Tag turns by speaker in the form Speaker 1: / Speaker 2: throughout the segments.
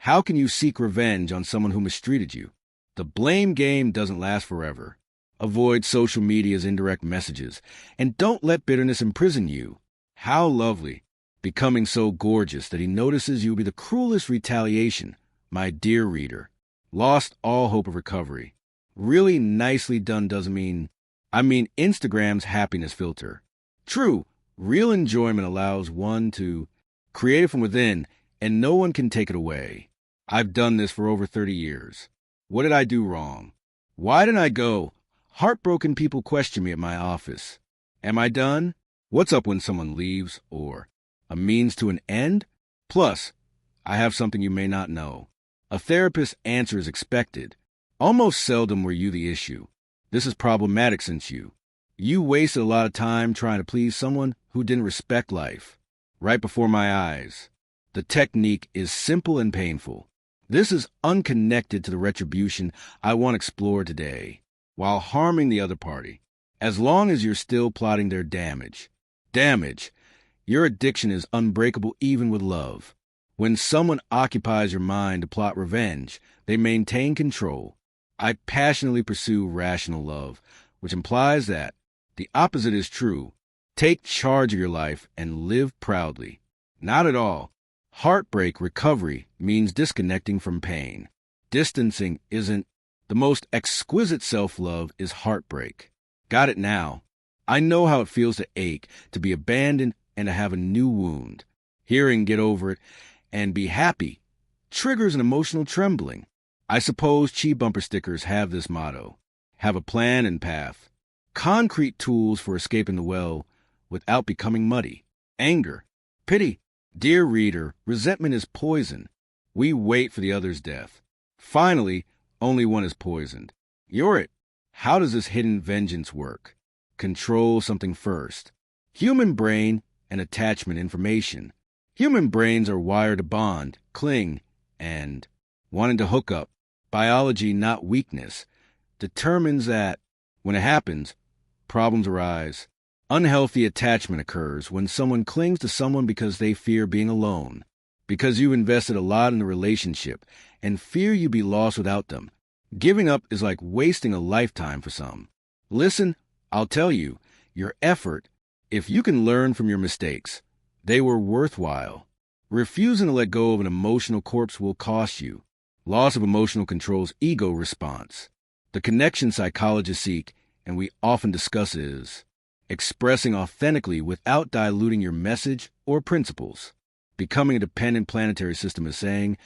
Speaker 1: How can you seek revenge on someone who mistreated you? The blame game doesn't last forever. Avoid social media's indirect messages, and don't let bitterness imprison you. How lovely, becoming so gorgeous that he notices you will be the cruelest retaliation, my dear reader. Lost all hope of recovery. Really nicely done doesn't mean... I mean Instagram's happiness filter. True, real enjoyment allows one to create it from within, and no one can take it away. I've done this for over 30 years. What did I do wrong? Why didn't I go? Heartbroken people question me at my office. Am I done? What's up when someone leaves? Or a means to an end? Plus, I have something you may not know. A therapist's answer is expected. Almost seldom were you the issue. This is problematic since you wasted a lot of time trying to please someone who didn't respect life. Right before my eyes. The technique is simple and painful. This is unconnected to the retribution I want to explore today, while harming the other party, as long as you're still plotting their damage. Damage. Your addiction is unbreakable even with love. When someone occupies your mind to plot revenge, they maintain control. I passionately pursue rational love, which implies that the opposite is true. Take charge of your life and live proudly. Not at all. Heartbreak recovery means disconnecting from pain. Distancing isn't. The most exquisite self-love is heartbreak. Got it now. I know how it feels to ache, to be abandoned, and to have a new wound. Hearing get over it and be happy triggers an emotional trembling. I suppose Chi bumper stickers have this motto. Have a plan and path. Concrete tools for escaping the well without becoming muddy. Anger. Pity. Dear reader, resentment is poison. We wait for the other's death. Finally, only one is poisoned. You're it. How does this hidden vengeance work? Control something first. Human brain and attachment information. Human brains are wired to bond, cling, and wanting to hook up. Biology, not weakness, determines that, when it happens, problems arise. Unhealthy attachment occurs when someone clings to someone because they fear being alone, because you've invested a lot in the relationship and fear you'll be lost without them. Giving up is like wasting a lifetime for some. Listen, I'll tell you, your effort, if you can learn from your mistakes, they were worthwhile. Refusing to let go of an emotional corpse will cost you. Loss of emotional control's ego response. The connection psychologists seek, and we often discuss, is expressing authentically without diluting your message or principles. Becoming a dependent planetary system is saying,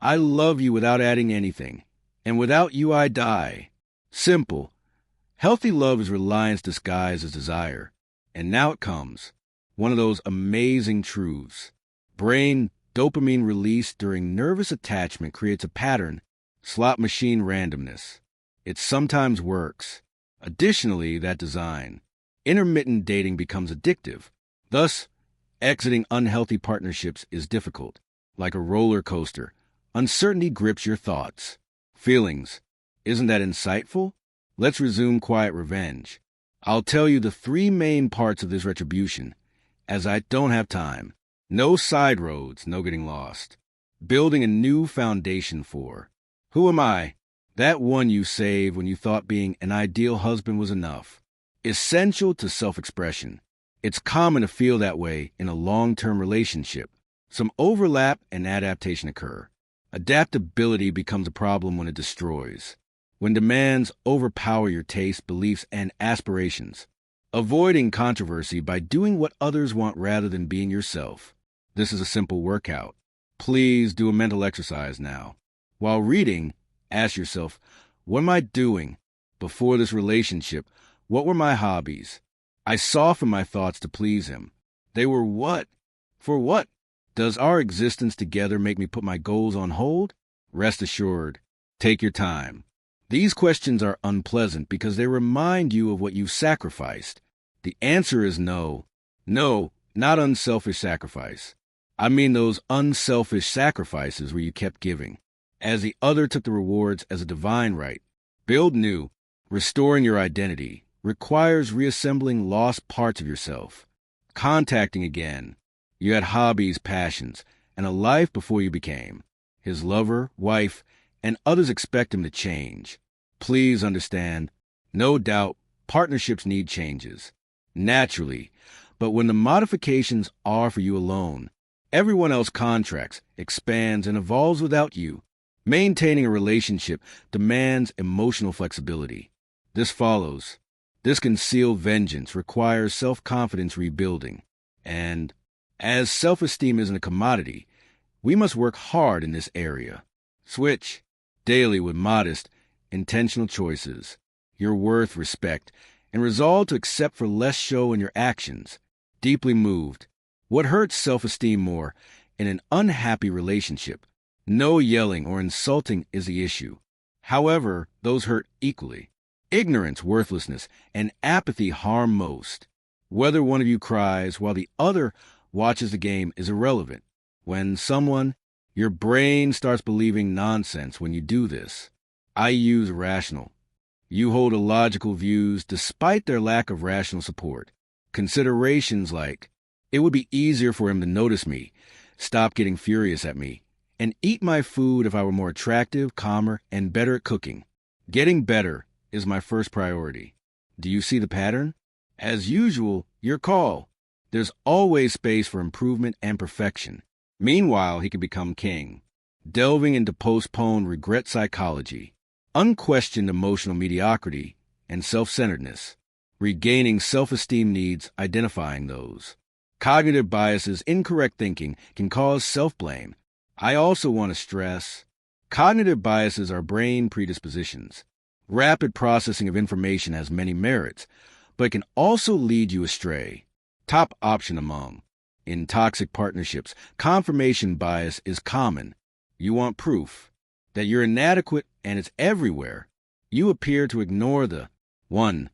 Speaker 1: I love you without adding anything, and without you I die. Simple. Healthy love is reliance disguised as desire. And now it comes. One of those amazing truths. Brain dopamine release during nervous attachment creates a pattern, slot machine randomness. It sometimes works. Additionally, that design. Intermittent dating becomes addictive. Thus, exiting unhealthy partnerships is difficult. Like a roller coaster, uncertainty grips your thoughts. Feelings. Isn't that insightful? Let's resume quiet revenge. I'll tell you the 3 main parts of this retribution, as I don't have time. No side roads, no getting lost. Building a new foundation for. Who am I? That one you saved when you thought being an ideal husband was enough. Essential to self-expression. It's common to feel that way in a long-term relationship. Some overlap and adaptation occur. Adaptability becomes a problem when it destroys. When demands overpower your tastes, beliefs, and aspirations. Avoiding controversy by doing what others want rather than being yourself. This is a simple workout. Please do a mental exercise now. While reading, ask yourself, what am I doing? Before this relationship, what were my hobbies? I softened my thoughts to please him. They were what? For what? Does our existence together make me put my goals on hold? Rest assured, take your time. These questions are unpleasant because they remind you of what you've sacrificed. The answer is no. No, not unselfish sacrifice. I mean those unselfish sacrifices where you kept giving, as the other took the rewards as a divine right. Build new. Restoring your identity requires reassembling lost parts of yourself. Contacting again. You had hobbies, passions, and a life before you became. His lover, wife, and others expect him to change. Please understand, no doubt, partnerships need changes. Naturally, but when the modifications are for you alone, everyone else contracts, expands, and evolves without you. Maintaining a relationship demands emotional flexibility. This follows. This concealed vengeance requires self-confidence rebuilding. And as self-esteem isn't a commodity, we must work hard in this area. Switch daily with modest, intentional choices, your worth, respect, and resolve to accept for less show in your actions. Deeply moved. What hurts self-esteem more in an unhappy relationship? No yelling or insulting is the issue. However, those hurt equally. Ignorance, worthlessness, and apathy harm most. Whether one of you cries while the other watches the game is irrelevant. When your brain starts believing nonsense when you do this. I use rational. You hold illogical views despite their lack of rational support. Considerations like, it would be easier for him to notice me, stop getting furious at me, and eat my food if I were more attractive, calmer, and better at cooking. Getting better is my first priority. Do you see the pattern? As usual, your call. There's always space for improvement and perfection. Meanwhile, he can become king. Delving into postponed regret psychology, unquestioned emotional mediocrity, and self-centeredness. Regaining self-esteem needs identifying those. Cognitive biases, incorrect thinking, can cause self-blame. I also want to stress, cognitive biases are brain predispositions. Rapid processing of information has many merits, but can also lead you astray. Top option among. In toxic partnerships, confirmation bias is common. You want proof that you're inadequate and it's everywhere. You appear to ignore the 1.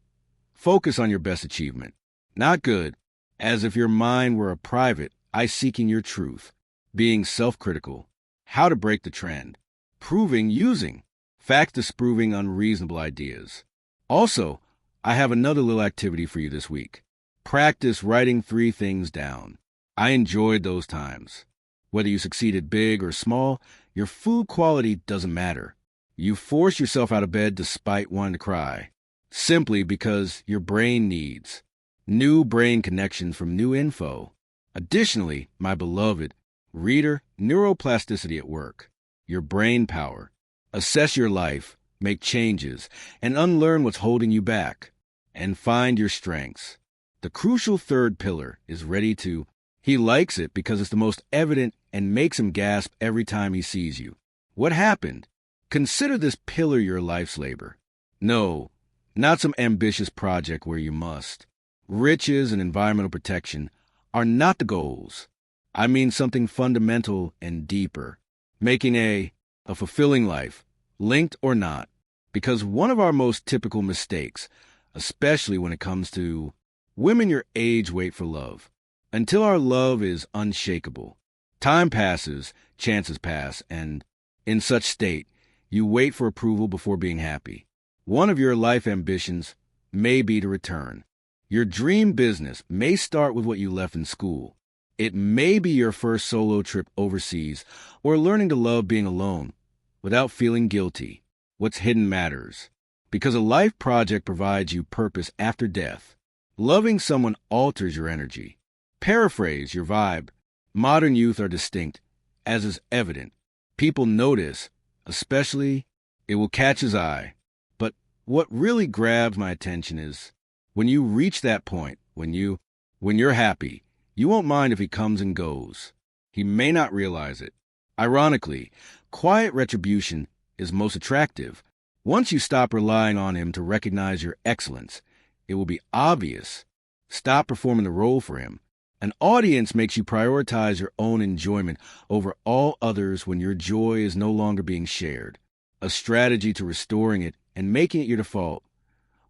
Speaker 1: Focus on your best achievement. Not good, as if your mind were a private, eye seeking your truth. Being self-critical. How to break the trend. Proving using. Fact disproving unreasonable ideas. Also, I have another little activity for you this week. Practice writing 3 things down. I enjoyed those times. Whether you succeeded big or small, your food quality doesn't matter. You force yourself out of bed despite wanting to cry, simply because your brain needs new brain connections from new info. Additionally, my beloved reader, neuroplasticity at work, your brain power. Assess your life, make changes, and unlearn what's holding you back, and find your strengths. The crucial 3rd pillar is ready to. He likes it because it's the most evident and makes him gasp every time he sees you. What happened? Consider this pillar your life's labor. No, not some ambitious project where you must. Riches and environmental protection are not the goals. I mean something fundamental and deeper. Making a fulfilling life, linked or not. Because one of our most typical mistakes, especially when it comes to women your age wait for love, until our love is unshakable. Time passes, chances pass, and in such state, you wait for approval before being happy. One of your life ambitions may be to return. Your dream business may start with what you left in school. It may be your first solo trip overseas, or learning to love being alone without feeling guilty. What's hidden matters, because a life project provides you purpose after death. Loving someone alters your energy. Paraphrase your vibe. Modern youth are distinct, as is evident. People notice, especially, it will catch his eye. But what really grabs my attention is when you reach that point, when you're happy, you won't mind if he comes and goes. He may not realize it. Ironically, quiet retribution is most attractive. Once you stop relying on him to recognize your excellence, it will be obvious. Stop performing the role for him. An audience makes you prioritize your own enjoyment over all others when your joy is no longer being shared. A strategy to restoring it and making it your default,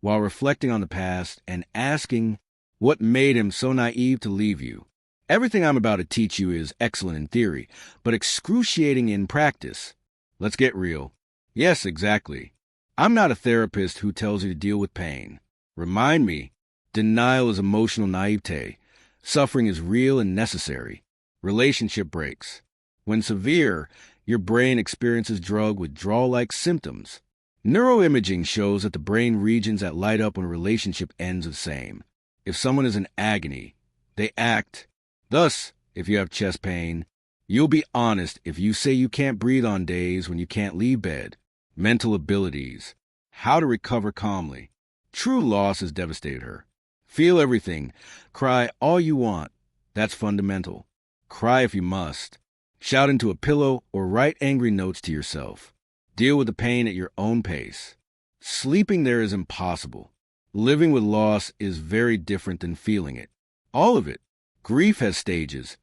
Speaker 1: while reflecting on the past and asking what made him so naive to leave you. Everything I'm about to teach you is excellent in theory, but excruciating in practice. Let's get real. Yes, exactly. I'm not a therapist who tells you to deal with pain. Remind me, denial is emotional naivete. Suffering is real and necessary. Relationship breaks, when severe, your brain experiences drug withdrawal-like symptoms. Neuroimaging shows that the brain regions that light up when a relationship ends are the same. If someone is in agony, they act. Thus, if you have chest pain, you'll be honest if you say you can't breathe on days when you can't leave bed. Mental abilities. How to recover calmly. True loss has devastated her. Feel everything. Cry all you want. That's fundamental. Cry if you must. Shout into a pillow or write angry notes to yourself. Deal with the pain at your own pace. Sleeping there is impossible. Living with loss is very different than feeling it. All of it. Grief has stages,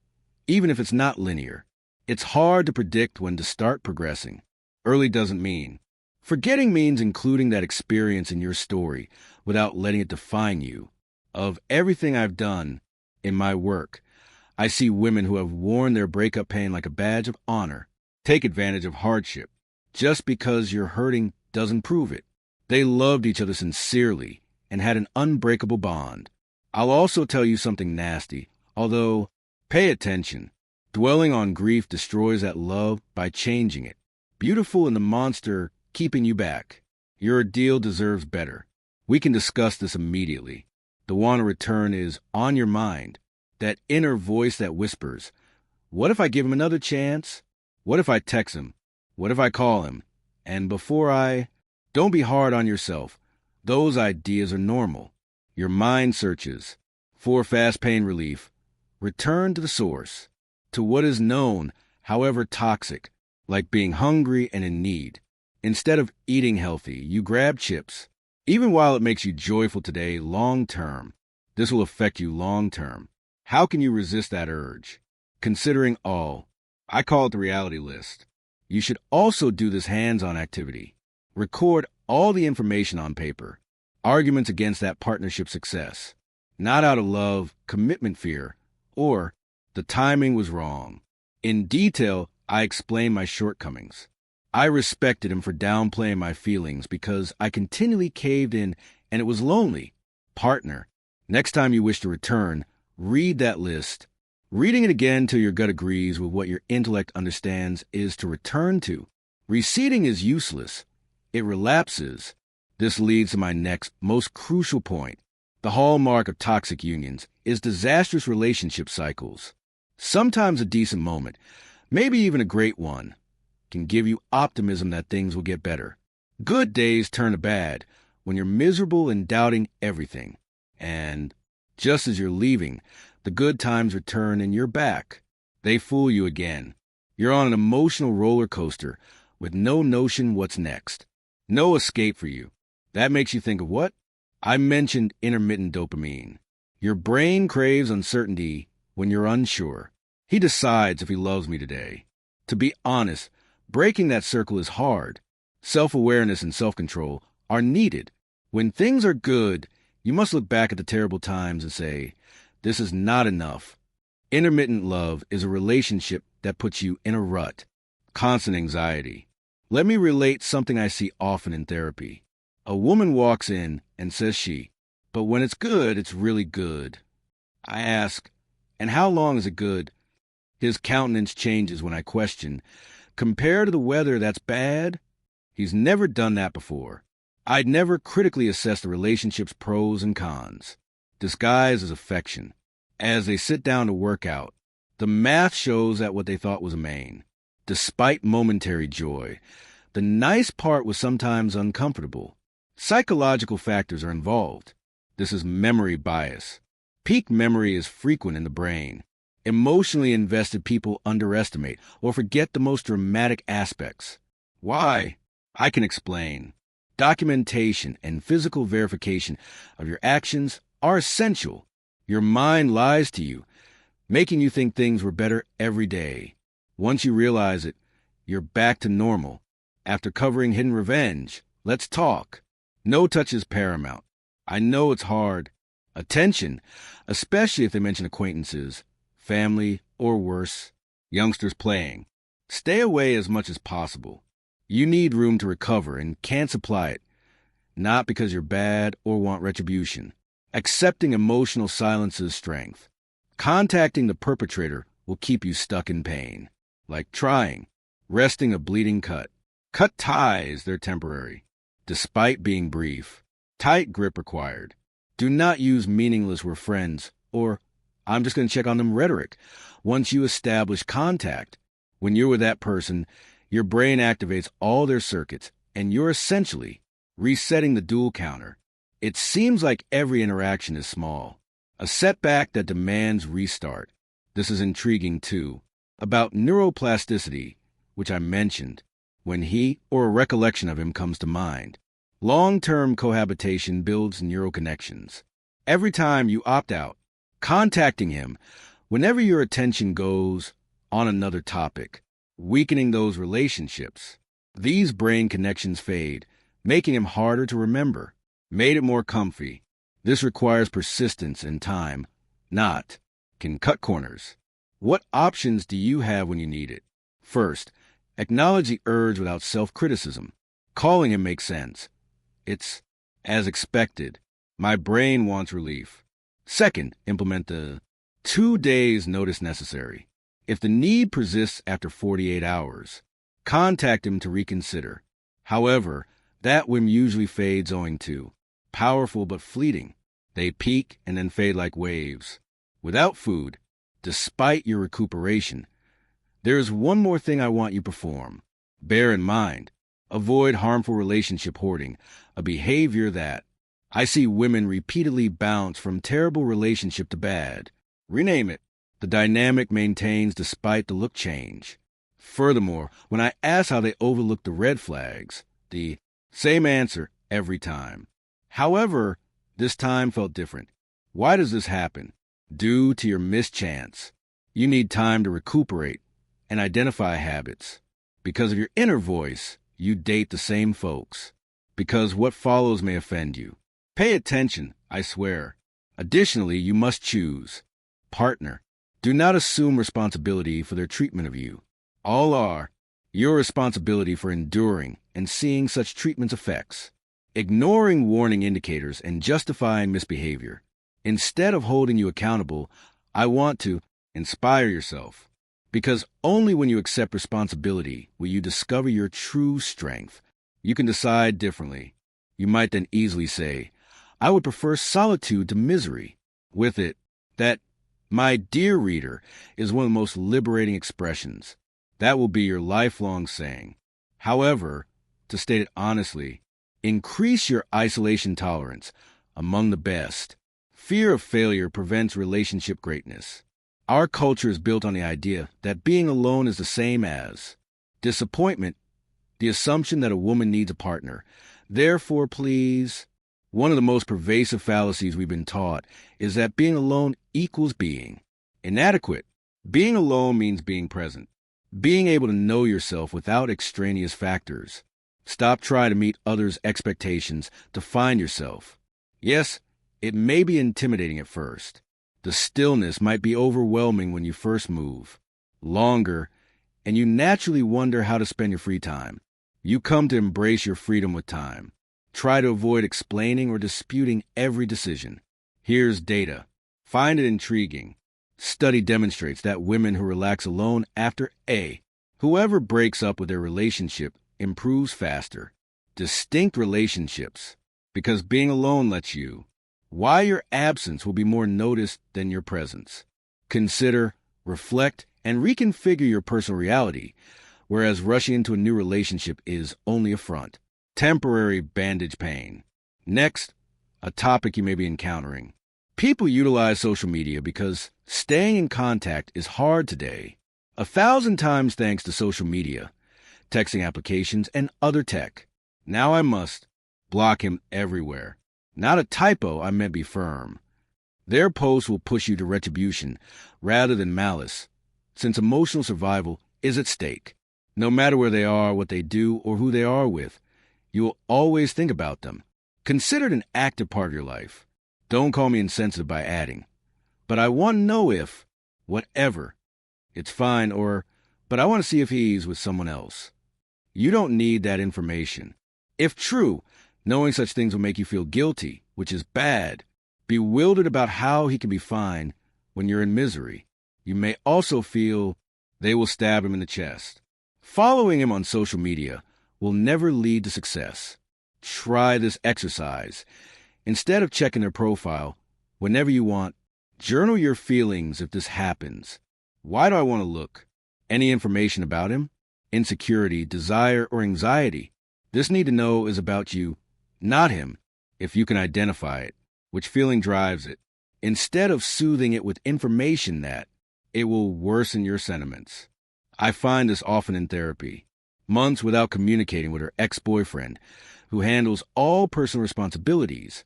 Speaker 1: even if it's not linear. It's hard to predict when to start progressing. Early doesn't mean. Forgetting means including that experience in your story without letting it define you. Of everything I've done in my work, I see women who have worn their breakup pain like a badge of honor, take advantage of hardship. Just because you're hurting doesn't prove it. They loved each other sincerely and had an unbreakable bond. I'll also tell you something nasty, although pay attention. Dwelling on grief destroys that love by changing it. Beautiful in the monster keeping you back. Your ordeal deserves better. We can discuss this immediately. The want to return is on your mind. That inner voice that whispers, what if I give him another chance? What if I text him? What if I call him? And don't be hard on yourself. Those ideas are normal. Your mind searches for fast pain relief. Return to the source, to what is known, however toxic, like being hungry and in need. Instead of eating healthy, you grab chips. Even while it makes you joyful today, long term, this will affect you long term. How can you resist that urge? Considering all, I call it the reality list. You should also do this hands-on activity. Record all the information on paper. Arguments against that partnership success. Not out of love, commitment fear, or the timing was wrong. In detail, I explain my shortcomings. I respected him for downplaying my feelings because I continually caved in and it was lonely. Partner, next time you wish to return, read that list. Reading it again till your gut agrees with what your intellect understands is to return to. Receding is useless. It relapses. This leads to my next, most crucial point. The hallmark of toxic unions is disastrous relationship cycles. Sometimes a decent moment, maybe even a great one, can give you optimism that things will get better. Good days turn to bad when you're miserable and doubting everything. And just as you're leaving, the good times return and you're back. They fool you again. You're on an emotional roller coaster with no notion what's next. No escape for you. That makes you think of what? I mentioned intermittent dopamine. Your brain craves uncertainty when you're unsure. He decides if he loves me today. To be honest, breaking that circle is hard. Self-awareness and self-control are needed. When things are good, you must look back at the terrible times and say, this is not enough. Intermittent love is a relationship that puts you in a rut. Constant anxiety. Let me relate something I see often in therapy. A woman walks in and says but when it's good, it's really good. I ask, and how long is it good? His countenance changes when I question, compared to the weather that's bad? He's never done that before. I'd never critically assessed the relationship's pros and cons. Disguised as affection. As they sit down to work out, the math shows at what they thought was a main. Despite momentary joy, the nice part was sometimes uncomfortable. Psychological factors are involved. This is memory bias. Peak memory is frequent in the brain. Emotionally invested people underestimate or forget the most dramatic aspects. Why? I can explain. Documentation and physical verification of your actions are essential. Your mind lies to you, making you think things were better every day. Once you realize it, you're back to normal. After covering hidden revenge, let's talk. No touch is paramount. I know it's hard. Attention, especially if they mention acquaintances, family, or worse, youngsters playing. Stay away as much as possible. You need room to recover and can't supply it, not because you're bad or want retribution. Accepting emotional silence is strength. Contacting the perpetrator will keep you stuck in pain. Like trying. Resting a bleeding cut. Cut ties, they're temporary. Despite being brief. Tight grip required. Do not use meaningless "we're friends" or "I'm just going to check on them" rhetoric. Once you establish contact, when you're with that person, your brain activates all their circuits, and you're essentially resetting the dual counter. It seems like every interaction is small, a setback that demands restart. This is intriguing, too, about neuroplasticity, which I mentioned, when he or a recollection of him comes to mind. Long-term cohabitation builds neural connections. Every time you opt out, contacting him, whenever your attention goes on another topic, weakening those relationships, these brain connections fade, making him harder to remember. Made it more comfy. This requires persistence and time, not can cut corners. What options do you have when you need it? First, acknowledge the urge without self-criticism. Calling him makes sense. It's as expected. My brain wants relief. Second, implement the 2 days notice necessary. If the need persists after 48 hours, contact him to reconsider. However, that whim usually fades owing to powerful but fleeting. They peak and then fade like waves. Without food, despite your recuperation, there is one more thing I want you to perform. Bear in mind, avoid harmful relationship hoarding, a behavior that I see women repeatedly bounce from terrible relationship to bad. Rename it. The dynamic maintains despite the look change. Furthermore, when I ask how they overlook the red flags, the same answer every time. However, this time felt different. Why does this happen? Due to your mischance. You need time to recuperate and identify habits. Because of your inner voice, you date the same folks. Because what follows may offend you. Pay attention, I swear. Additionally, you must choose. Partner. Do not assume responsibility for their treatment of you. All are your responsibility for enduring and seeing such treatment's effects. Ignoring warning indicators and justifying misbehavior. Instead of holding you accountable, I want to inspire yourself. Because only when you accept responsibility will you discover your true strength. You can decide differently. You might then easily say, I would prefer solitude to misery. With it, that, my dear reader, is one of the most liberating expressions. That will be your lifelong saying. However, to state it honestly, increase your isolation tolerance among the best. Fear of failure prevents relationship greatness. Our culture is built on the idea that being alone is the same as disappointment, the assumption that a woman needs a partner. Therefore, please, one of the most pervasive fallacies we've been taught is that being alone equals being inadequate. Being alone means being present, being able to know yourself without extraneous factors. Stop trying to meet others' expectations to find yourself. Yes, it may be intimidating at first. The stillness might be overwhelming when you first move. Longer, and you naturally wonder how to spend your free time. You come to embrace your freedom with time. Try to avoid explaining or disputing every decision. Here's data. Find it intriguing. Study demonstrates that women who relax alone after whoever breaks up with their relationship improves faster. Distinct relationships. Because being alone lets you. Why your absence will be more noticed than your presence. Consider, reflect, and reconfigure your personal reality, whereas rushing into a new relationship is only a front. Temporary bandage pain. Next, a topic you may be encountering. People utilize social media because staying in contact is hard today. 1,000 times thanks to social media, texting applications, and other tech. Now I must block him everywhere. Not a typo, I meant be firm. Their posts will push you to retribution rather than malice, since emotional survival is at stake. No matter where they are, what they do, or who they are with, you will always think about them. Consider it an active part of your life. Don't call me insensitive by adding, but I want to know if, whatever, it's fine, or, but I want to see if he's with someone else. You don't need that information. If true, knowing such things will make you feel guilty, which is bad. Bewildered about how he can be fine when you're in misery. You may also feel they will stab him in the chest. Following him on social media will never lead to success. Try this exercise. Instead of checking their profile, whenever you want, journal your feelings if this happens. Why do I want to look? Any information about him? Insecurity, desire, or anxiety? This need to know is about you, not him, if you can identify it, which feeling drives it. Instead of soothing it with information that it will worsen your sentiments. I find this often in therapy. Months without communicating with her ex-boyfriend, who handles all personal responsibilities,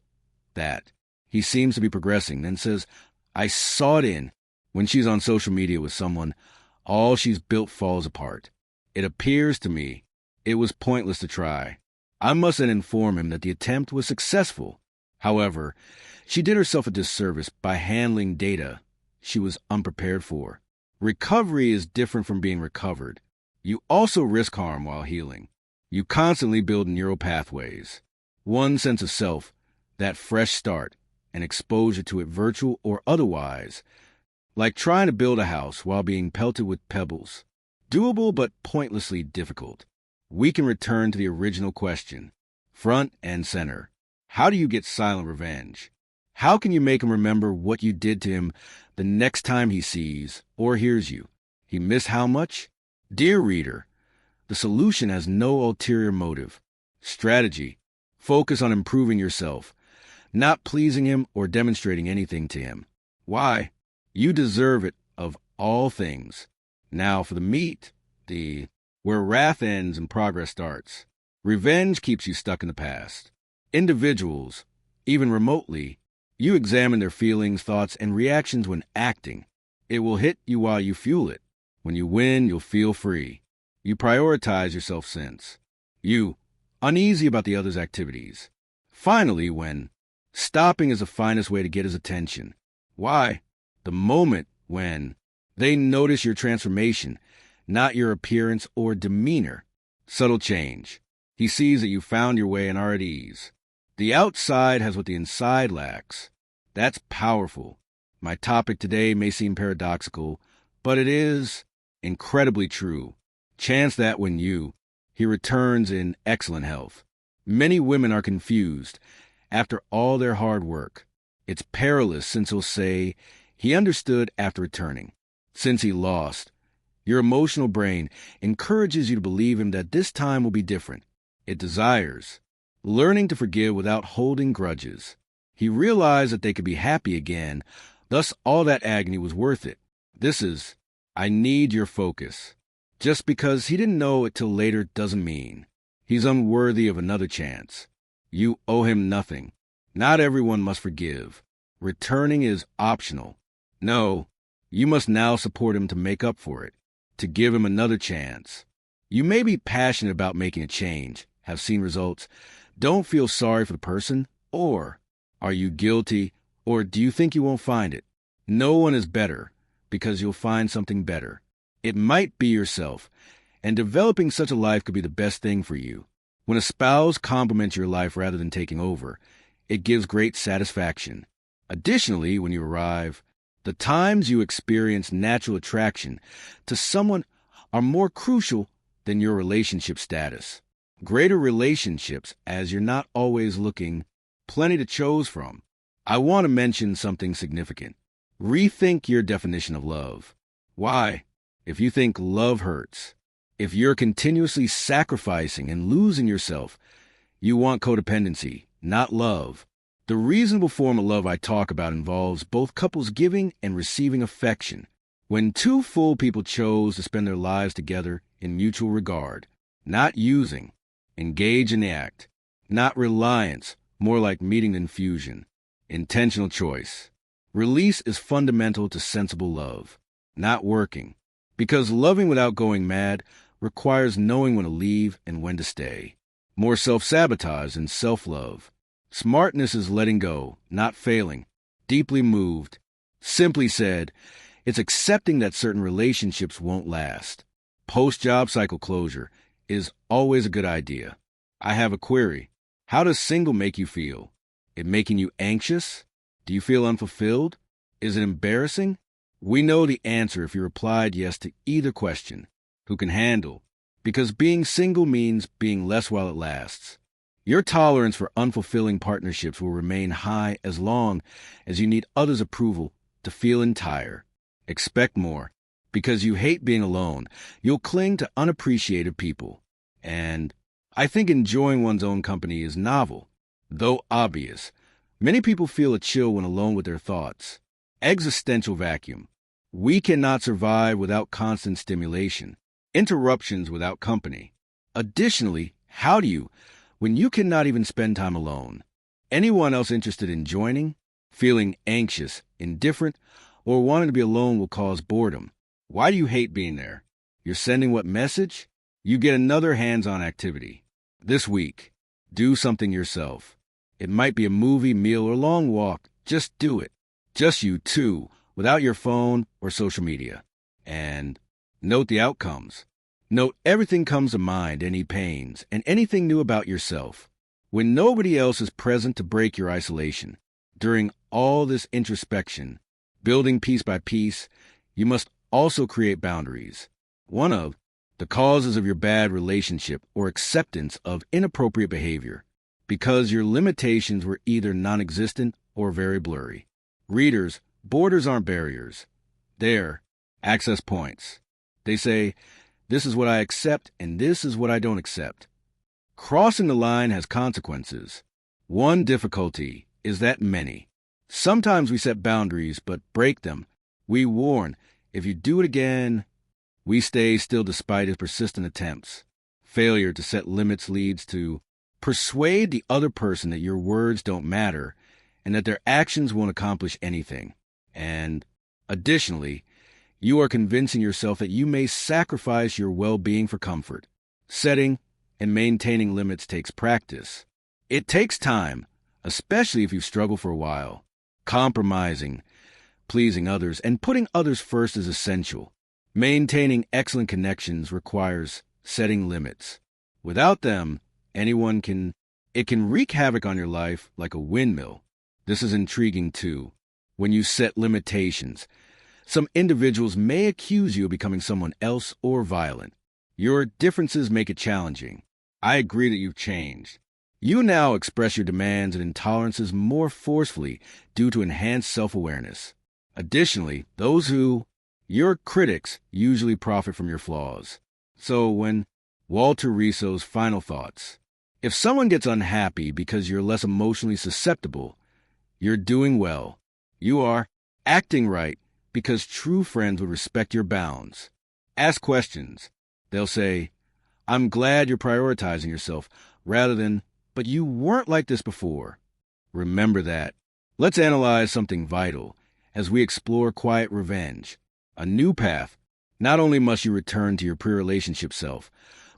Speaker 1: that he seems to be progressing, then says, I saw it in. When she's on social media with someone, all she's built falls apart. It appears to me it was pointless to try. I must then inform him that the attempt was successful. However, she did herself a disservice by handling data she was unprepared for. Recovery is different from being recovered. You also risk harm while healing. You constantly build neural pathways. One sense of self, that fresh start, and exposure to it virtual or otherwise, like trying to build a house while being pelted with pebbles. Doable but pointlessly difficult. We can return to the original question, front and center. How do you get silent revenge? How can you make him remember what you did to him the next time he sees or hears you? He missed how much? Dear reader, the solution has no ulterior motive. Strategy. Focus on improving yourself, not pleasing him or demonstrating anything to him. Why? You deserve it of all things. Now for the meat, where wrath ends and progress starts. Revenge keeps you stuck in the past. Individuals, even remotely, you examine their feelings, thoughts, and reactions when acting. It will hit you while you fuel it. When you win, you'll feel free. You prioritize your self-sense. You, uneasy about the other's activities. Finally, when stopping is the finest way to get his attention. Why? The moment when they notice your transformation, not your appearance or demeanor. Subtle change. He sees that you found your way and are at ease. The outside has what the inside lacks. That's powerful. My topic today may seem paradoxical, but it is incredibly true. Chance that when he returns in excellent health. Many women are confused after all their hard work. It's perilous since he'll say he understood after returning. Since he lost, your emotional brain encourages you to believe him that this time will be different. It desires learning to forgive without holding grudges. He realized that they could be happy again, thus all that agony was worth it. This is, I need your focus. Just because he didn't know it till later doesn't mean he's unworthy of another chance. You owe him nothing. Not everyone must forgive. Returning is optional. No, you must now support him to make up for it, to give him another chance. You may be passionate about making a change, have seen results, don't feel sorry for the person, or are you guilty, or do you think you won't find it? No one is better, because you'll find something better. It might be yourself, and developing such a life could be the best thing for you. When a spouse complements your life rather than taking over, it gives great satisfaction. Additionally, when you arrive, the times you experience natural attraction to someone are more crucial than your relationship status. Greater relationships, as you're not always looking, plenty to choose from. I want to mention something significant. Rethink your definition of love. Why? If you think love hurts, if you're continuously sacrificing and losing yourself, you want codependency, not love. The reasonable form of love I talk about involves both couples giving and receiving affection. When two full people chose to spend their lives together in mutual regard, not using, engage in the act, not reliance, more like meeting and fusion, intentional choice. Release is fundamental to sensible love, not working, because loving without going mad requires knowing when to leave and when to stay. More self-sabotage than self-love. Smartness is letting go, not failing, deeply moved. Simply said, it's accepting that certain relationships won't last. Post-job cycle closure is always a good idea. I have a query. How does single make you feel? It making you anxious? Do you feel unfulfilled? Is it embarrassing? We know the answer if you replied yes to either question. Who can handle? Because being single means being less while it lasts. Your tolerance for unfulfilling partnerships will remain high as long as you need others' approval to feel entire. Expect more. Because you hate being alone, you'll cling to unappreciated people. And I think enjoying one's own company is novel, though obvious. Many people feel a chill when alone with their thoughts. Existential vacuum. We cannot survive without constant stimulation. Interruptions without company. Additionally, how do you, when you cannot even spend time alone? Anyone else interested in joining? Feeling anxious, indifferent, or wanting to be alone will cause boredom. Why do you hate being there? You're sending what message? You get another hands-on activity. This week, do something yourself. It might be a movie, meal, or long walk. Just do it. Just you two, without your phone or social media. And note the outcomes. Note everything comes to mind, any pains, and anything new about yourself. When nobody else is present to break your isolation, during all this introspection, building piece by piece, you must also create boundaries. One of the causes of your bad relationship or acceptance of inappropriate behavior, because your limitations were either non-existent or very blurry. Readers, borders aren't barriers. They're access points. They say, this is what I accept and this is what I don't accept. Crossing the line has consequences. One difficulty is that many. Sometimes we set boundaries but break them. We warn, if you do it again, we stay still despite his persistent attempts. Failure to set limits leads to persuade the other person that your words don't matter and that their actions won't accomplish anything. And additionally, you are convincing yourself that you may sacrifice your well-being for comfort. Setting and maintaining limits takes practice. It takes time, especially if you've struggled for a while. Compromising, pleasing others, and putting others first is essential. Maintaining excellent connections requires setting limits. Without them, it can wreak havoc on your life like a windmill. This is intriguing too. When you set limitations, some individuals may accuse you of becoming someone else or violent. Your differences make it challenging. I agree that you've changed. You now express your demands and intolerances more forcefully due to enhanced self-awareness. Additionally, your critics usually profit from your flaws. So when Walter Riso's final thoughts, if someone gets unhappy because you're less emotionally susceptible, you're doing well. You are acting right because true friends would respect your bounds. Ask questions. They'll say, I'm glad you're prioritizing yourself, rather than, but you weren't like this before. Remember that. Let's analyze something vital as we explore quiet revenge. A new path. Not only must you return to your pre-relationship self,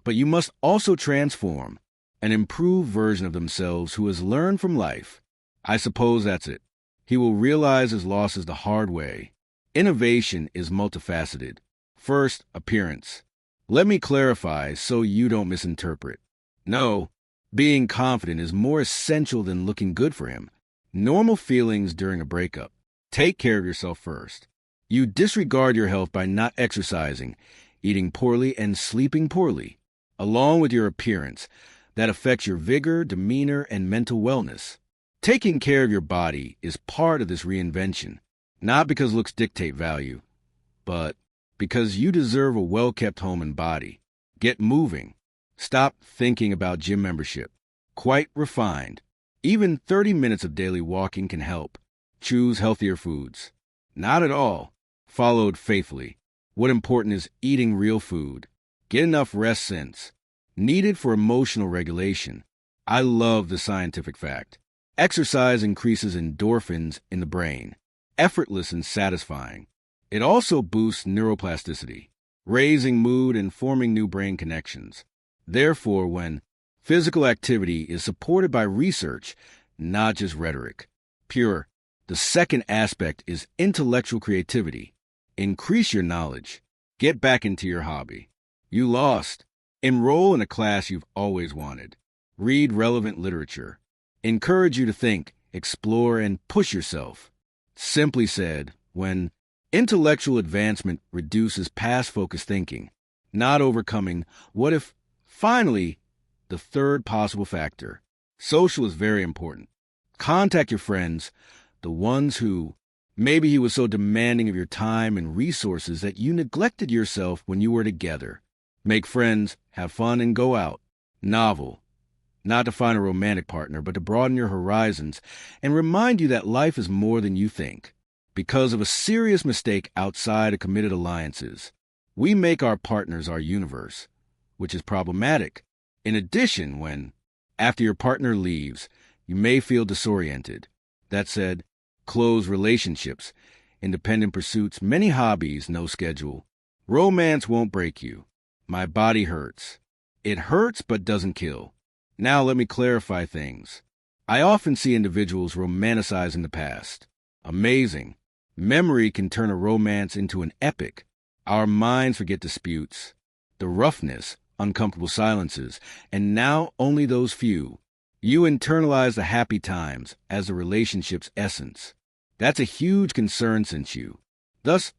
Speaker 1: but you must also transform an improved version of themselves who has learned from life. I suppose that's it. He will realize his losses the hard way. Innovation is multifaceted. First, appearance. Let me clarify so you don't misinterpret. No, being confident is more essential than looking good for him. Normal feelings during a breakup. Take care of yourself first. You disregard your health by not exercising, eating poorly, and sleeping poorly. Along with your appearance, that affects your vigor, demeanor, and mental wellness. Taking care of your body is part of this reinvention, not because looks dictate value, but because you deserve a well-kept home and body. Get moving. Stop thinking about gym membership. Quite refined. Even 30 minutes of daily walking can help. Choose healthier foods. Not at all. Followed faithfully. What's important is eating real food. Get enough rest since. Needed for emotional regulation. I love the scientific fact. Exercise increases endorphins in the brain. Effortless and satisfying. It also boosts neuroplasticity, raising mood and forming new brain connections. Therefore, when physical activity is supported by research, not just rhetoric. Pure. The second aspect is intellectual creativity. Increase your knowledge. Get back into your hobby. You lost. Enroll in a class you've always wanted. Read relevant literature. Encourage you to think, explore, and push yourself. Simply said, when intellectual advancement reduces past-focused thinking, not overcoming what if. Finally, the third possible factor. Social is very important. Contact your friends, the ones who maybe he was so demanding of your time and resources that you neglected yourself when you were together. Make friends, have fun, and go out. Novel. Not to find a romantic partner, but to broaden your horizons and remind you that life is more than you think. Because of a serious mistake outside of committed alliances, we make our partners our universe, which is problematic. In addition, after your partner leaves, you may feel disoriented. That said, close relationships, independent pursuits, many hobbies, no schedule. Romance won't break you. My body hurts. It hurts but doesn't kill. Now let me clarify things. I often see individuals romanticizing the past. Amazing. Memory can turn a romance into an epic. Our minds forget disputes, the roughness, uncomfortable silences, and now only those few. You internalize the happy times as the relationship's essence. That's a huge concern since thus,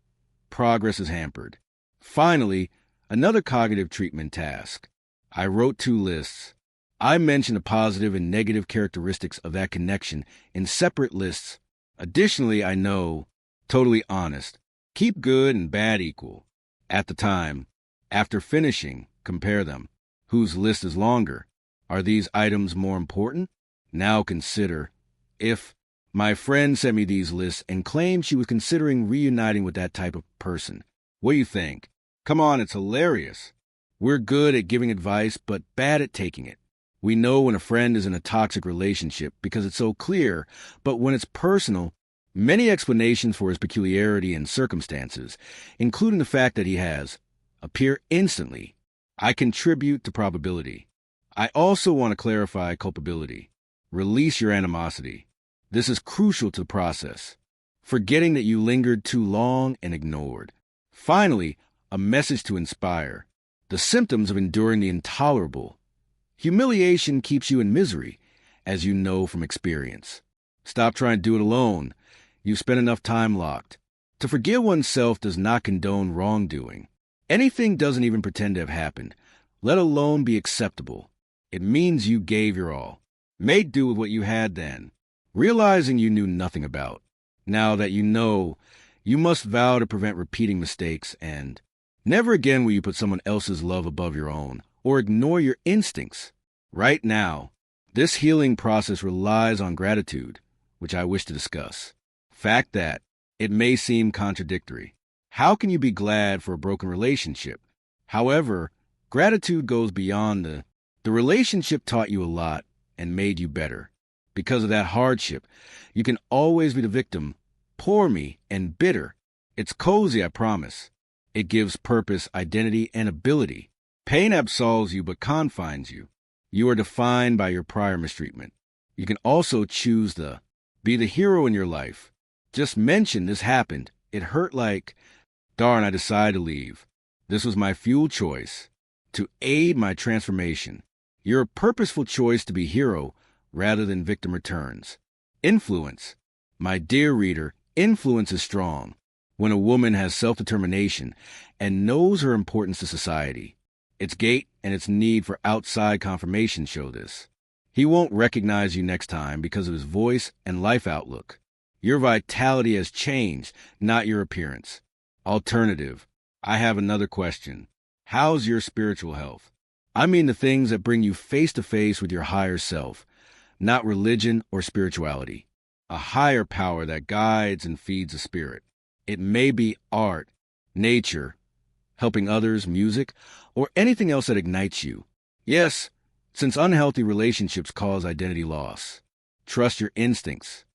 Speaker 1: progress is hampered. Finally, another cognitive treatment task. I wrote 2 lists. I mentioned the positive and negative characteristics of that connection in separate lists. Additionally, I know, totally honest, keep good and bad equal. At the time, after finishing, compare them. Whose list is longer? Are these items more important? Now consider, if my friend sent me these lists and claimed she was considering reuniting with that type of person. What do you think? Come on, it's hilarious. We're good at giving advice, but bad at taking it. We know when a friend is in a toxic relationship because it's so clear, but when it's personal, many explanations for his peculiarity and circumstances, including the fact that he has, appear instantly. I contribute to probability. I also want to clarify culpability. Release your animosity. This is crucial to the process. Forgetting that you lingered too long and ignored. Finally, a message to inspire. The symptoms of enduring the intolerable. Humiliation keeps you in misery, as you know from experience. Stop trying to do it alone. You've spent enough time locked. To forgive oneself does not condone wrongdoing. Anything doesn't even pretend to have happened, let alone be acceptable. It means you gave your all. Made do with what you had then, realizing you knew nothing about. Now that you know, you must vow to prevent repeating mistakes and never again will you put someone else's love above your own or ignore your instincts. Right now, this healing process relies on gratitude, which I wish to discuss. Fact that it may seem contradictory. How can you be glad for a broken relationship? However, gratitude goes beyond the relationship taught you a lot and made you better. Because of that hardship, you can always be the victim, poor me, and bitter. It's cozy, I promise. It gives purpose, identity, and ability. Pain absolves you but confines you. You are defined by your prior mistreatment. You can also choose be the hero in your life. Just mention this happened. It hurt like, darn, I decided to leave. This was my fuel choice to aid my transformation. Your purposeful choice to be hero rather than victim returns. Influence. My dear reader, influence is strong when a woman has self-determination and knows her importance to society. Its gait and its need for outside confirmation show this. He won't recognize you next time because of his voice and life outlook. Your vitality has changed, not your appearance. Alternative. I have another question. How's your spiritual health? I mean the things that bring you face to face with your higher self, not religion or spirituality. A higher power that guides and feeds the spirit. It may be art, nature, helping others, music, or anything else that ignites you. Yes, since unhealthy relationships cause identity loss. Trust your instincts.